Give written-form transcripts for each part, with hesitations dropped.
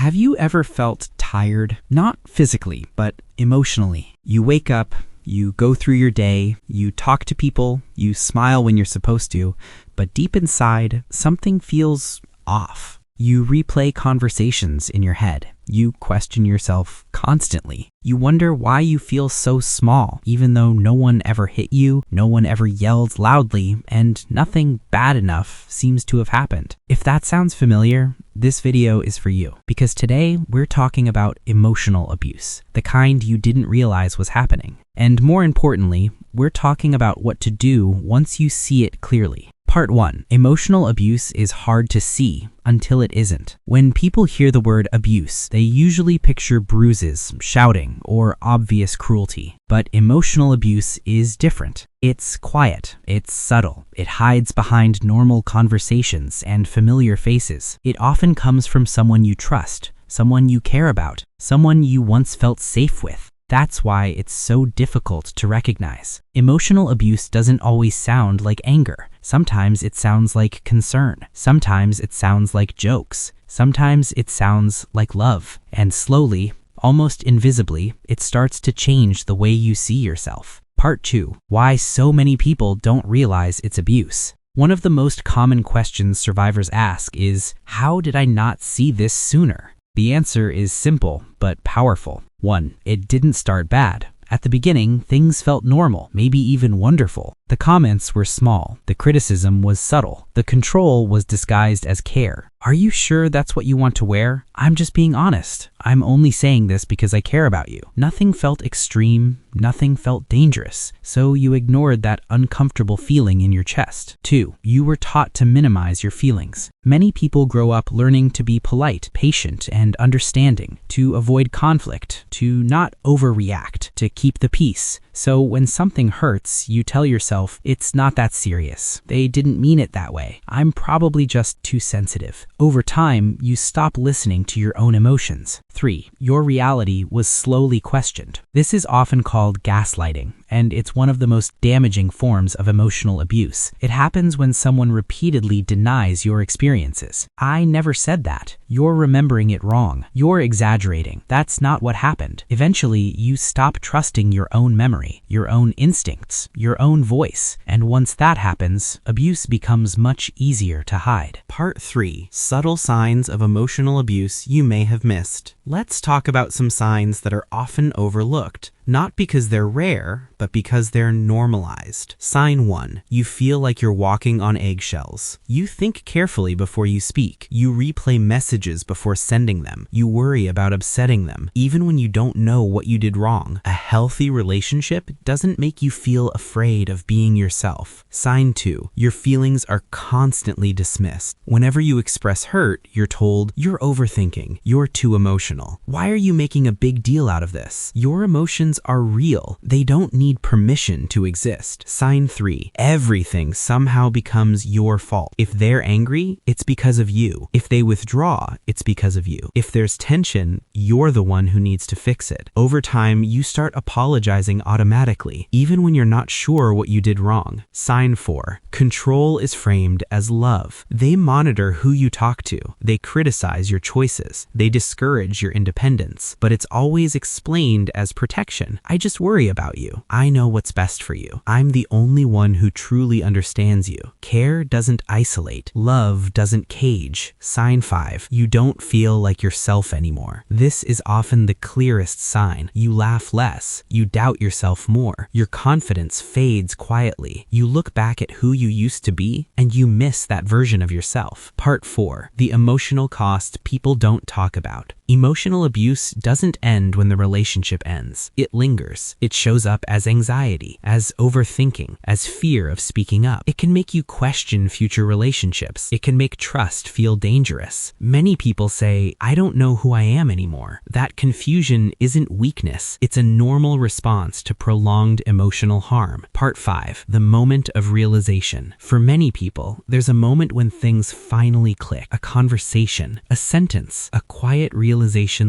Have you ever felt tired? Not physically, but emotionally. You wake up, you go through your day, you talk to people, you smile when you're supposed to, but deep inside, something feels off. You replay conversations in your head. You question yourself constantly. You wonder why you feel so small, even though no one ever hit you, no one ever yelled loudly, and nothing bad enough seems to have happened. If that sounds familiar, this video is for you, because today we're talking about emotional abuse, the kind you didn't realize was happening. And more importantly, we're talking about what to do once you see it clearly. Part 1. Emotional abuse is hard to see until it isn't. When people hear the word abuse, they usually picture bruises, shouting, or obvious cruelty. But emotional abuse is different. It's quiet, it's subtle, it hides behind normal conversations and familiar faces. It often comes from someone you trust, someone you care about, someone you once felt safe with. That's why it's so difficult to recognize. Emotional abuse doesn't always sound like anger. Sometimes it sounds like concern. Sometimes it sounds like jokes. Sometimes it sounds like love. And slowly, almost invisibly, it starts to change the way you see yourself. Part 2. Why so many people don't realize it's abuse. One of the most common questions survivors ask is, how did I not see this sooner? The answer is simple, but powerful. 1. It didn't start bad. At the beginning, things felt normal, maybe even wonderful. The comments were small. The criticism was subtle. The control was disguised as care. Are you sure that's what you want to wear? I'm just being honest. I'm only saying this because I care about you. Nothing felt extreme. Nothing felt dangerous. So you ignored that uncomfortable feeling in your chest. 2. You were taught to minimize your feelings. Many people grow up learning to be polite, patient, and understanding, to avoid conflict, to not overreact, to keep the peace. So when something hurts, you tell yourself, it's not that serious. They didn't mean it that way. I'm probably just too sensitive. Over time, you stop listening to your own emotions. 3. Your reality was slowly questioned. This is often called gaslighting, and it's one of the most damaging forms of emotional abuse. It happens when someone repeatedly denies your experiences. I never said that. You're remembering it wrong. You're exaggerating. That's not what happened. Eventually, you stop trusting your own memory, your own instincts, your own voice. And once that happens, abuse becomes much easier to hide. Part 3. Subtle signs of emotional abuse you may have missed. Let's talk about some signs that are often overlooked. Not because they're rare, but because they're normalized. Sign 1. You feel like you're walking on eggshells. You think carefully before you speak. You replay messages before sending them. You worry about upsetting them, even when you don't know what you did wrong. A healthy relationship doesn't make you feel afraid of being yourself. Sign 2. Your feelings are constantly dismissed. Whenever you express hurt, you're told, you're overthinking, you're too emotional. Why are you making a big deal out of this? Your emotions are real. They don't need permission to exist. Sign 3. Everything somehow becomes your fault. If they're angry, it's because of you. If they withdraw, it's because of you. If there's tension, you're the one who needs to fix it. Over time, you start apologizing automatically, even when you're not sure what you did wrong. Sign 4. Control is framed as love. They monitor who you talk to. They criticize your choices. They discourage your independence. But it's always explained as protection. I just worry about you. I know what's best for you. I'm the only one who truly understands you. Care doesn't isolate. Love doesn't cage. Sign 5. You don't feel like yourself anymore. This is often the clearest sign. You laugh less. You doubt yourself more. Your confidence fades quietly. You look back at who you used to be, and you miss that version of yourself. Part 4. The emotional cost people don't talk about. Emotional abuse doesn't end when the relationship ends. It lingers. It shows up as anxiety, as overthinking, as fear of speaking up. It can make you question future relationships. It can make trust feel dangerous. Many people say, I don't know who I am anymore. That confusion isn't weakness. It's a normal response to prolonged emotional harm. Part 5. The moment of realization. For many people, there's a moment when things finally click. A conversation, a sentence, a quiet realization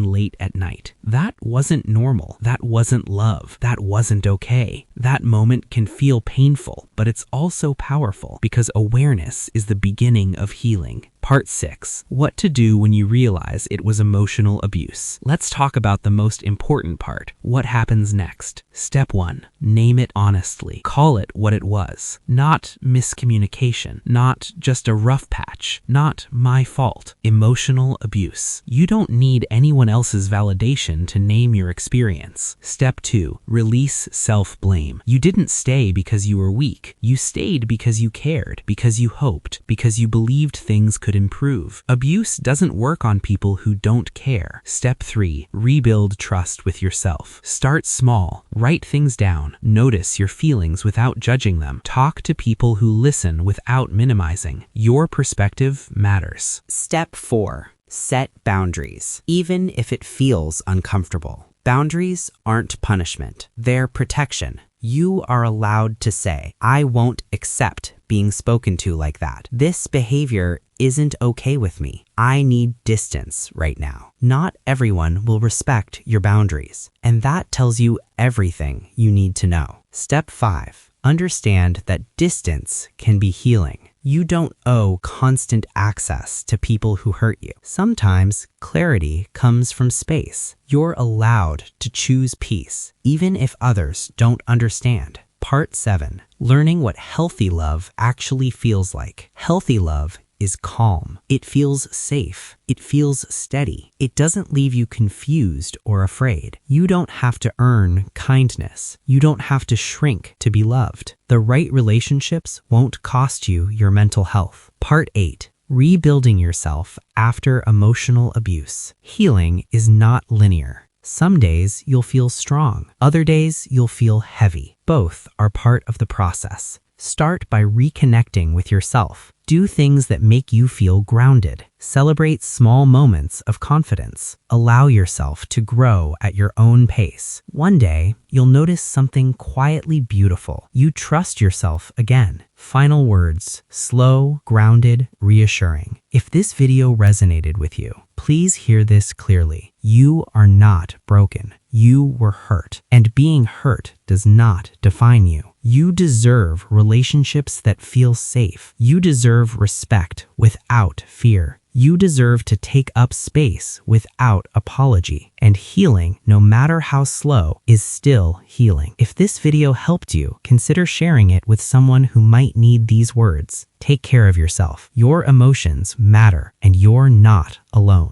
late at night. That wasn't normal. That wasn't love. That wasn't okay. That moment can feel painful, but it's also powerful because awareness is the beginning of healing. Part 6. What to do when you realize it was emotional abuse. Let's talk about the most important part. What happens next? Step 1. Name it honestly. Call it what it was. Not miscommunication. Not just a rough patch. Not my fault. Emotional abuse. You don't need anyone else's validation to name your experience. Step 2. Release self-blame. You didn't stay because you were weak. You stayed because you cared, because you hoped, because you believed things could improve. Abuse doesn't work on people who don't care. Step 3. Rebuild trust with yourself. Start small. Write things down. Notice your feelings without judging them. Talk to people who listen without minimizing. Your perspective matters. Step 4. Set boundaries, even if it feels uncomfortable. Boundaries aren't punishment. They're protection. You are allowed to say, I won't accept being spoken to like that. This behavior isn't okay with me. I need distance right now. Not everyone will respect your boundaries, and that tells you everything you need to know. Step 5. Understand that distance can be healing. You don't owe constant access to people who hurt you. Sometimes clarity comes from space. You're allowed to choose peace, even if others don't understand. Part 7. Learning what healthy love actually feels like. Healthy love is calm. It feels safe. It feels steady. It doesn't leave you confused or afraid. You don't have to earn kindness. You don't have to shrink to be loved. The right relationships won't cost you your mental health. Part 8. Rebuilding yourself after emotional abuse. Healing is not linear. Some days you'll feel strong. Other days you'll feel heavy. Both are part of the process. Start by reconnecting with yourself. Do things that make you feel grounded. Celebrate small moments of confidence. Allow yourself to grow at your own pace. One day, you'll notice something quietly beautiful. You trust yourself again. Final words: slow, grounded, reassuring. If this video resonated with you, please hear this clearly. You are not broken. You were hurt, and being hurt does not define you. You deserve relationships that feel safe. You deserve respect without fear. You deserve to take up space without apology. And healing, no matter how slow, is still healing. If this video helped you, consider sharing it with someone who might need these words. Take care of yourself. Your emotions matter, and you're not alone.